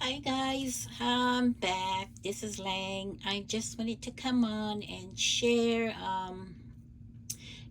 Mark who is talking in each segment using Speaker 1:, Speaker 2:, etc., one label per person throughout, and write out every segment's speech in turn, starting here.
Speaker 1: Hi guys, I'm back. This is Lang. I just wanted to come on and share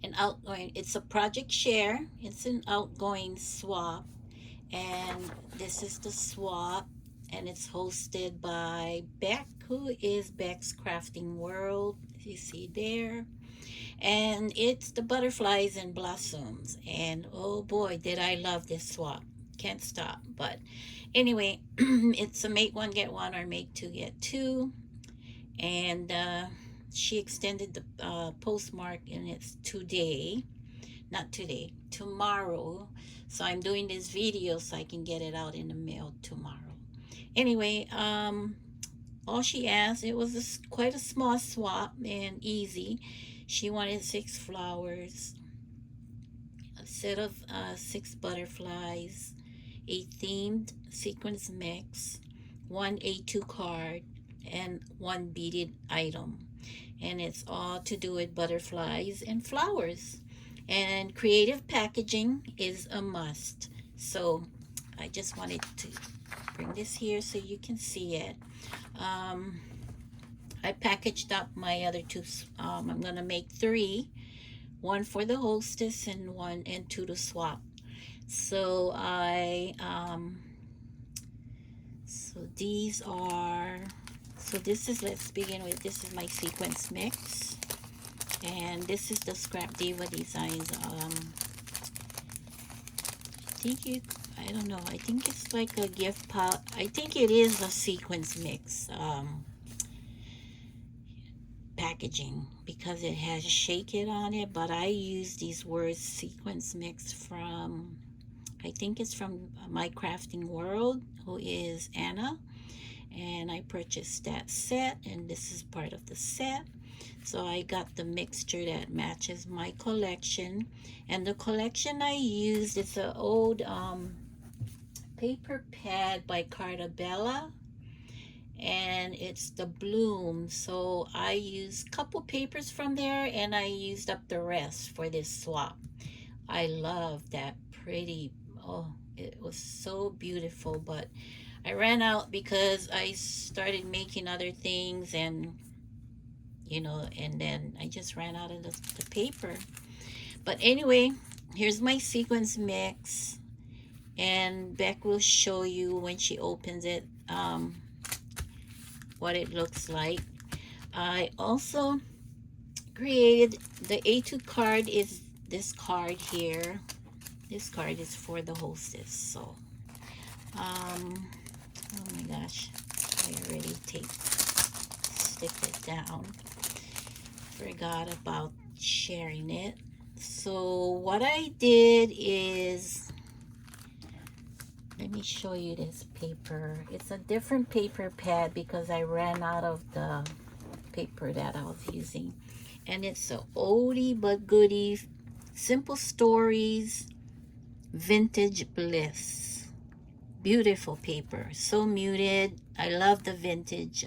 Speaker 1: an outgoing. It's a project share. It's an outgoing swap, and this is the swap, and it's hosted by Bec, who is Bec's Crafting World. You see there, and it's the butterflies and blossoms. And oh boy, did I love this swap! Can't stop. But anyway, it's a make one get one or make two get two, and she extended the postmark, and it's today, not today, tomorrow. So I'm doing this video so I can get it out in the mail tomorrow. Anyway, all she asked, it was quite a small swap and easy. She wanted 6 flowers, a set of 6 butterflies, a themed sequence mix, one A2 card, and one beaded item. And it's all to do with butterflies and flowers. And creative packaging is a must. So I just wanted to bring this here so you can see it. Um, I packaged up my other two. I'm going to make 3, one for the hostess and 2 to swap. So so these are, so this is, let's begin with, this is my sequence mix, and this is the Scrap Diva Designs. I don't know, I think it's like a gift pot. I think it is a sequence mix packaging because it has Shake It on it, but I use these words sequence mix from, I think it's from My Crafting World, who is Anna, and I purchased that set, and this is part of the set. So I got the mixture that matches my collection, and the collection I used, it's an old paper pad by Cartabella, and it's the bloom. So I used a couple papers from there, and I used up the rest for this swap. I love that pretty, oh, it was so beautiful, but I ran out because I started making other things, and and then I just ran out of the paper. But anyway, here's my sequence mix, and Bec will show you when she opens it what it looks like. I also created the A2 card, is this card here. This card is for the hostess. So oh my gosh, I already stick it down. Forgot about sharing it. So what I did is, let me show you this paper. It's a different paper pad because I ran out of the paper that I was using. And it's a oldie but goodie, Simple Stories, Vintage Bliss. Beautiful paper, so muted. I love the vintage.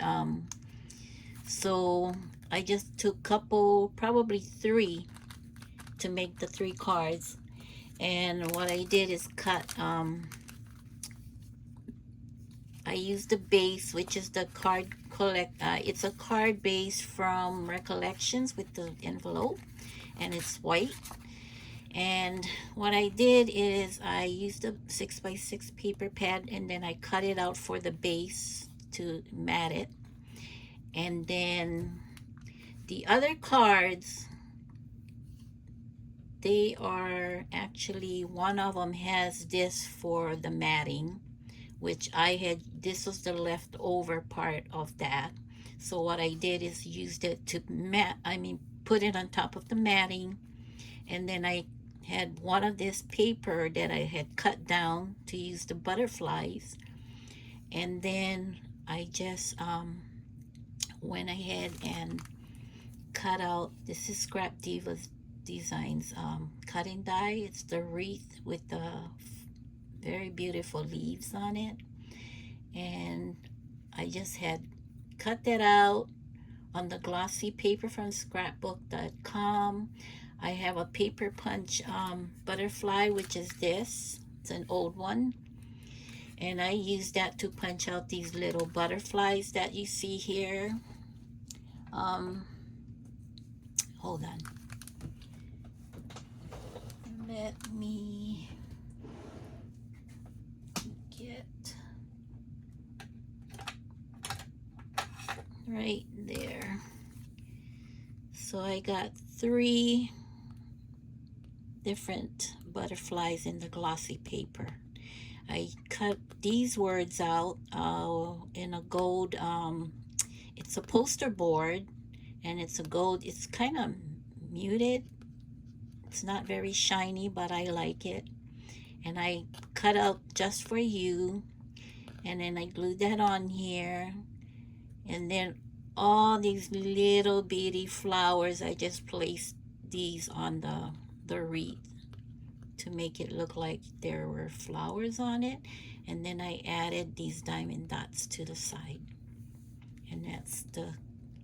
Speaker 1: So I just took couple, probably 3, to make the 3 cards. And what I did is cut, I used the base, which is the card it's a card base from Recollections with the envelope, and it's white. And what I did is I used a 6x6 paper pad, and then I cut it out for the base to mat it. And then the other cards, they are actually, one of them has this for the matting, which I had, this was the leftover part of that. So what I did is used it to put it on top of the matting. And then I had one of this paper that I had cut down to use the butterflies. And then I just went ahead and cut out, this is Scrap Divas Designs cutting die. It's the wreath with the very beautiful leaves on it, and I just had cut that out on the glossy paper from scrapbook.com. I have a paper punch butterfly, which is this. It's an old one, And I use that to punch out these little butterflies that you see here. Hold on. Let me get right there. So I got 3 different butterflies in the glossy paper. I cut these words out in a gold, it's a poster board, and it's a gold, it's kind of muted. It's not very shiny, but I like it. And I cut out just for you, and then I glued that on here. And then all these little bitty flowers, I just placed these on the wreath to make it look like there were flowers on it. And then I added these diamond dots to the side. And that's the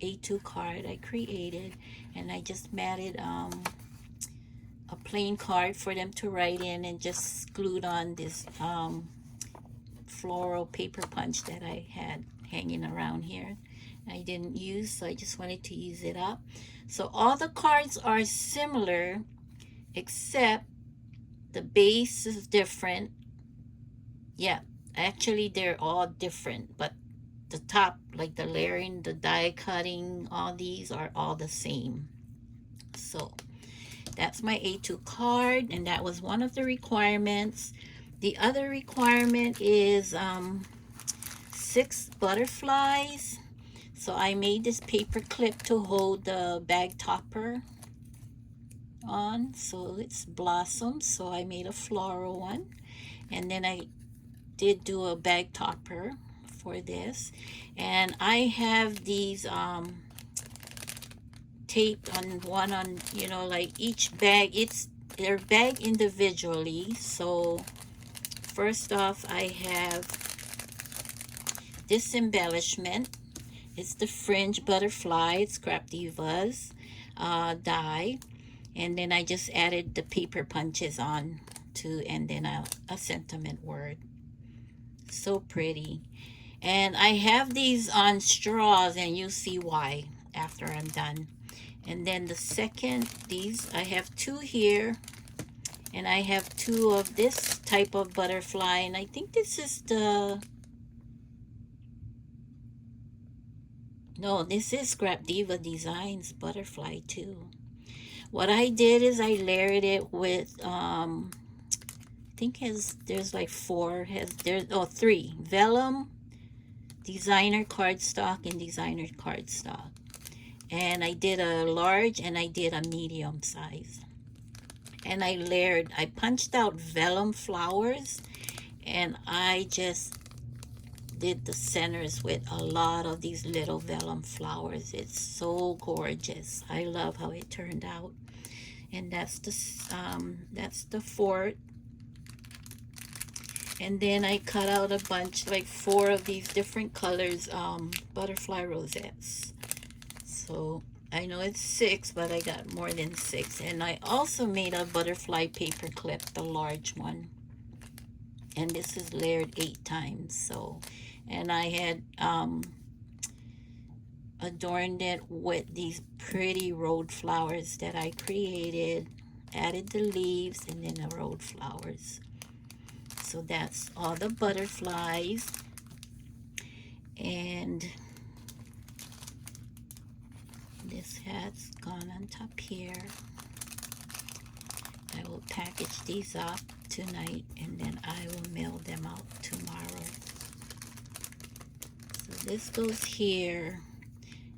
Speaker 1: A2 card I created. And I just matted a plain card for them to write in, and just glued on this floral paper punch that I had hanging around here. I didn't use, so I just wanted to use it up. So all the cards are similar, except the base is different. Yeah, actually they're all different, but the top, like the layering, the die cutting, all these are all the same. So that's my A2 card, and that was one of the requirements. The other requirement is 6 butterflies. So I made this paper clip to hold the bag topper on. So it's blossoms, so I made a floral one. And then I did do a bag topper for this. And I have these taped on one on, you know, like each bag, they're bagged individually. So first off, I have this embellishment. It's the fringe butterfly. It's Scrap Diva's die. And then I just added the paper punches on to, and then a sentiment word. So pretty. And I have these on straws, and you'll see why after I'm done. And then the second, these, I have 2 here. And I have 2 of this type of butterfly. And I think this is the... No, this is Scrap Diva Designs butterfly too. What I did is I layered it with, I think there's like 3. Vellum, designer cardstock, and designer cardstock. And I did a large and I did a medium size. And I punched out vellum flowers, and I just did the centers with a lot of these little vellum flowers. It's so gorgeous. I love how it turned out. And that's the fort. And then I cut out a bunch, like 4 of these different colors, butterfly rosettes. So I know it's 6, but I got more than 6. And I also made a butterfly paper clip, the large one. And this is layered 8 times. So, and I had adorned it with these pretty rose flowers that I created. Added the leaves and then the rose flowers. So that's all the butterflies. And this hat's gone on top here. I will package these up tonight, and then I will mail them out tomorrow. So this goes here,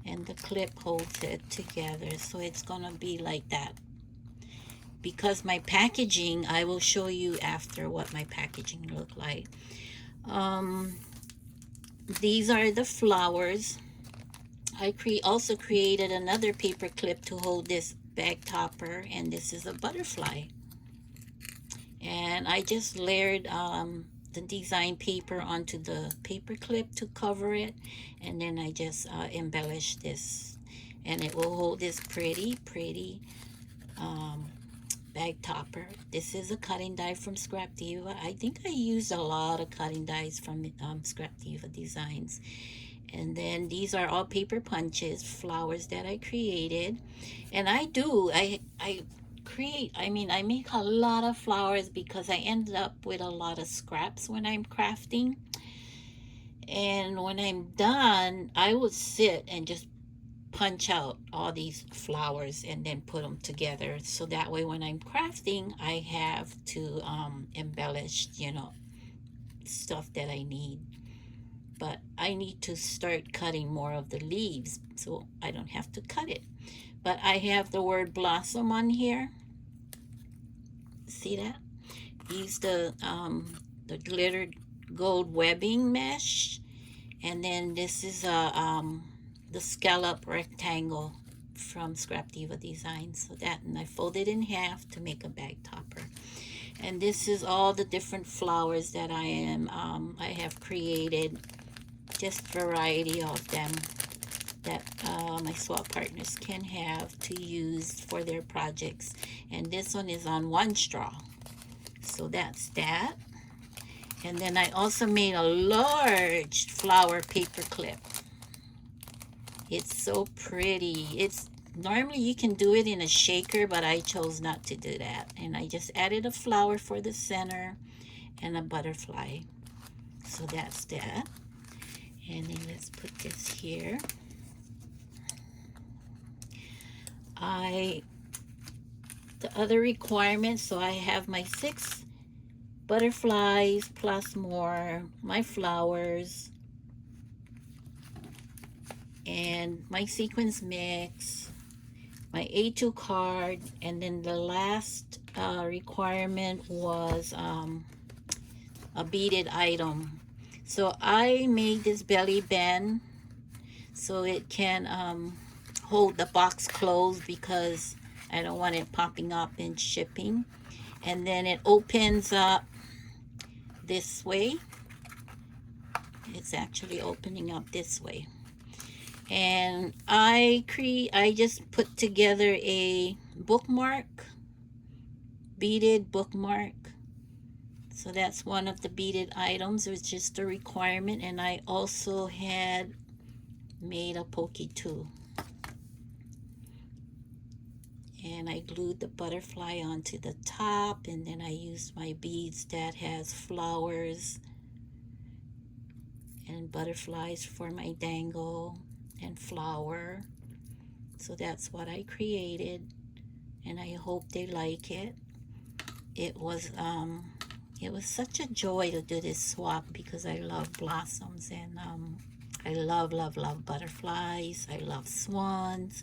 Speaker 1: and the clip holds it together, so it's gonna be like that. Because my packaging, I will show you after what my packaging look like. These are the flowers. I also created another paper clip to hold this bag topper, and this is a butterfly. And I just layered the design paper onto the paper clip to cover it, and then I just embellished this, and it will hold this pretty bag topper. This is a cutting die from Scrap Diva. I think I used a lot of cutting dies from Scrap Diva Designs. And then these are all paper punches, flowers that I created. And I create, I make a lot of flowers because I ended up with a lot of scraps when I'm crafting. And when I'm done, I would sit and just punch out all these flowers and then put them together, so that way when I'm crafting I have to embellish, stuff that I need. But I need to start cutting more of the leaves so I don't have to cut it. But I have the word blossom on here. See that? Use the glittered gold webbing mesh, and then this is the scallop rectangle from Scrap Diva Designs. So that, and I folded in half to make a bag topper. And this is all the different flowers that I have created, just variety of them that my swap partners can have to use for their projects. And this one is on one straw. So that's that. And then I also made a large flower paper clip. It's so pretty. It's normally you can do it in a shaker, but I chose not to do that. And I just added a flower for the center and a butterfly. So that's that. And then let's put this here. The other requirements, so I have my 6 butterflies plus more, my flowers, and my sequence mix, my A2 card, and then the last requirement was a beaded item. So I made this belly band so it can hold the box closed because I don't want it popping up in shipping. And then it opens up this way. It's actually opening up this way. And I just put together a bookmark, beaded bookmark. So that's one of the beaded items. It was just a requirement. And I also had made a pokey too. And I glued the butterfly onto the top, and then I used my beads that has flowers and butterflies for my dangle and flower. So that's what I created, and I hope they like it. It was such a joy to do this swap because I love blossoms, and I love butterflies. I love swans.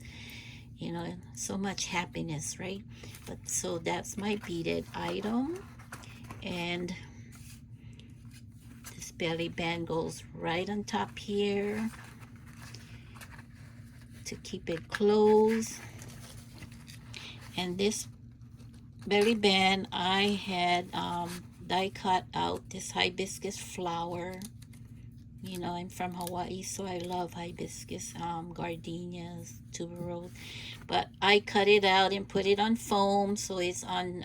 Speaker 1: So much happiness, right? But so that's my beaded item, and this belly band goes right on top here to keep it closed. And this belly band, I had die cut out this hibiscus flower. I'm from Hawaii, so I love hibiscus, gardenias, tuberose. But I cut it out and put it on foam, so it's on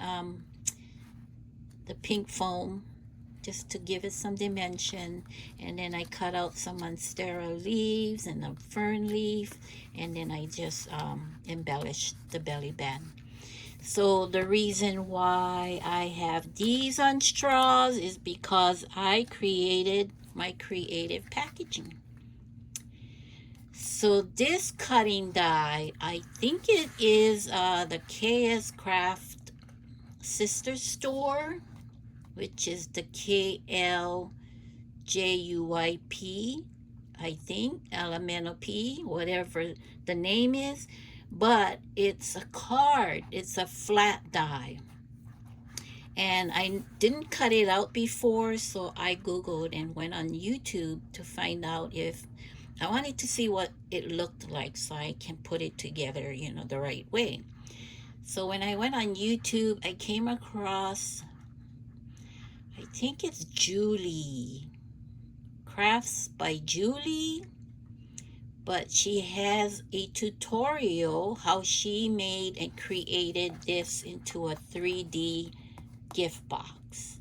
Speaker 1: the pink foam, just to give it some dimension. And then I cut out some monstera leaves and a fern leaf, and then I just embellished the belly band. So the reason why I have these on straws is because I created my creative packaging. So this cutting die, I think it is the KS Craft sister store, which is the KLJUYP, I think, Elemento P, whatever the name is. But it's a card, it's a flat die. And I didn't cut it out before, so I Googled and went on YouTube to find out if I wanted to see what it looked like so I can put it together, the right way. So when I went on YouTube, I came across, I think it's Julie, Crafts by Julie, but she has a tutorial how she made and created this into a 3D gift box.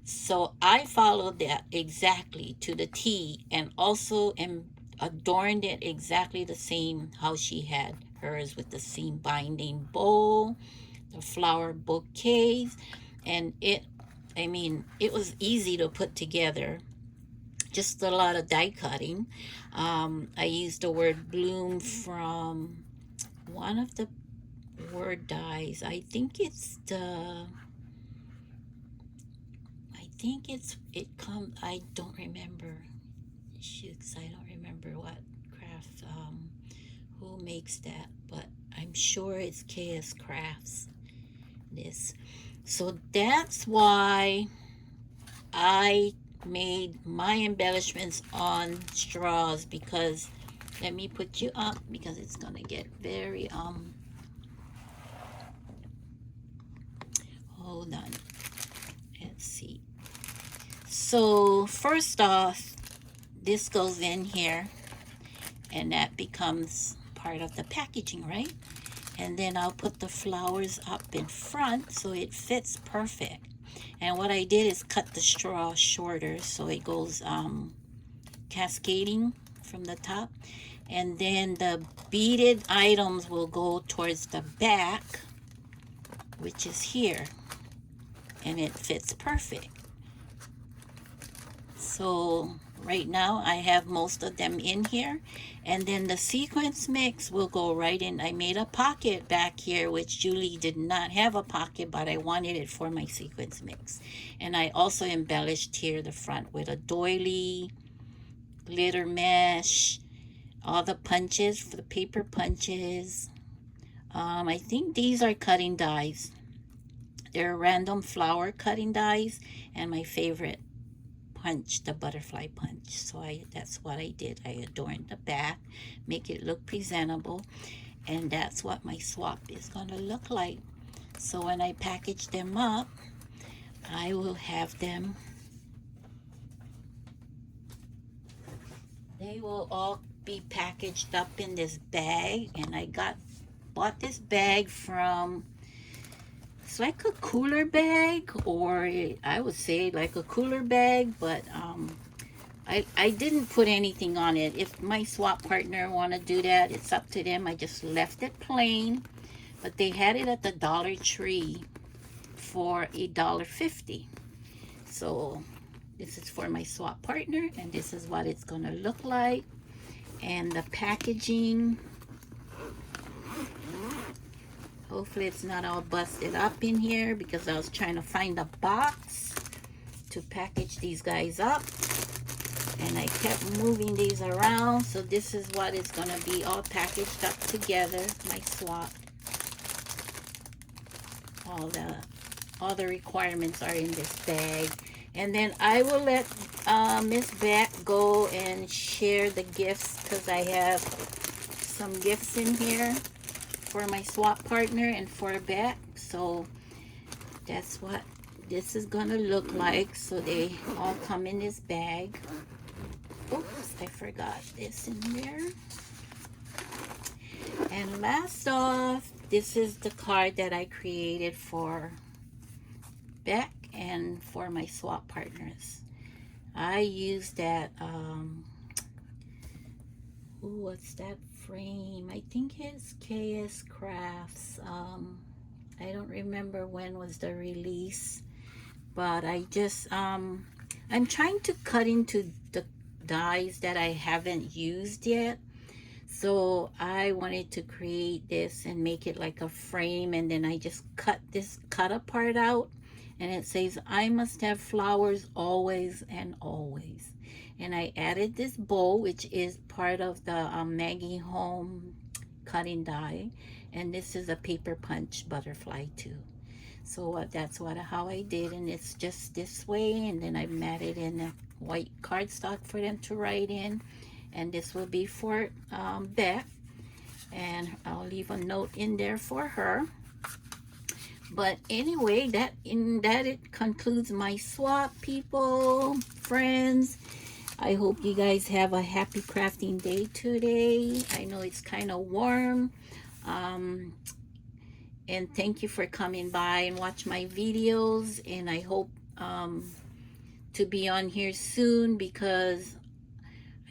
Speaker 1: So I followed that exactly to the T, and also adorned it exactly the same how she had hers, with the same binding bowl, the flower bouquets, and I mean, it was easy to put together. Just a lot of die cutting. I used the word bloom from one of the word dies. It comes. I don't remember. Shoots, I don't remember what craft. Who makes that? But I'm sure it's KS Crafts. This. So that's why I made my embellishments on straws, because let me put you up because it's gonna get very hold on, let's see. So first off, this goes in here, and that becomes part of the packaging, right? And then I'll put the flowers up in front so it fits perfect. And what I did is cut the straw shorter so it goes cascading from the top. And then the beaded items will go towards the back, which is here, and it fits perfect. So right now I have most of them in here, and then the sequence mix will go right in. I made a pocket back here, which Julie did not have a pocket, but I wanted it for my sequence mix. And I also embellished here the front with a doily, glitter mesh, all the punches for the paper punches. I think these are cutting dies. They're random flower cutting dies, and my favorite punch, the butterfly punch. So that's what I did. I adorned the back, make it look presentable, and that's what my swap is going to look like. So when I package them up, I will have them. They will all be packaged up in this bag, and I bought this bag from, it's like a cooler bag, or I would say like a cooler bag, but I didn't put anything on it. If my swap partner want to do that, it's up to them. I just left it plain, but they had it at the Dollar Tree for $1.50. So this is for my swap partner, and this is what it's gonna look like. And the packaging, hopefully it's not all busted up in here, because I was trying to find a box to package these guys up, and I kept moving these around. So this is what is going to be all packaged up together, my swap. All the requirements are in this bag. And then I will let Miss Bec go and share the gifts, because I have some gifts in here for my swap partner and for Bec. So that's what this is gonna look like. So they all come in this bag. Oops, I forgot this in there. And last off, this is the card that I created for Bec and for my swap partners. I used that what's that frame? I think it's KS Crafts. I don't remember when was the release, but I just I'm trying to cut into the dies that I haven't used yet. So I wanted to create this and make it like a frame, and then I just cut this cut part out, and it says I must have flowers always and always. And I added this bow, which is part of the Maggie Home cutting die, and this is a paper punch butterfly too. So that's how I did, and it's just this way, and then I matted in a white cardstock for them to write in, and this will be for Bec, and I'll leave a note in there for her. But anyway, it concludes my swap, people, friends. I hope you guys have a happy crafting day today. I know it's kind of warm. Um, and thank you for coming by and watch my videos. And I hope to be on here soon, because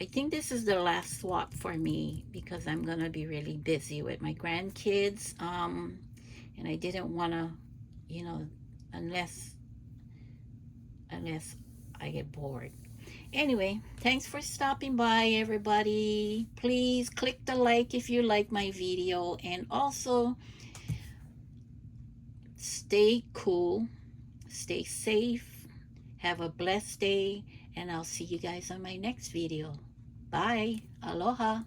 Speaker 1: I think this is the last swap for me, because I'm going to be really busy with my grandkids. And I didn't want to, you know, unless I get bored. Anyway, thanks for stopping by, everybody. Please click the like if you like my video, and also stay cool, stay safe, have a blessed day, and I'll see you guys on my next video. Bye. Aloha.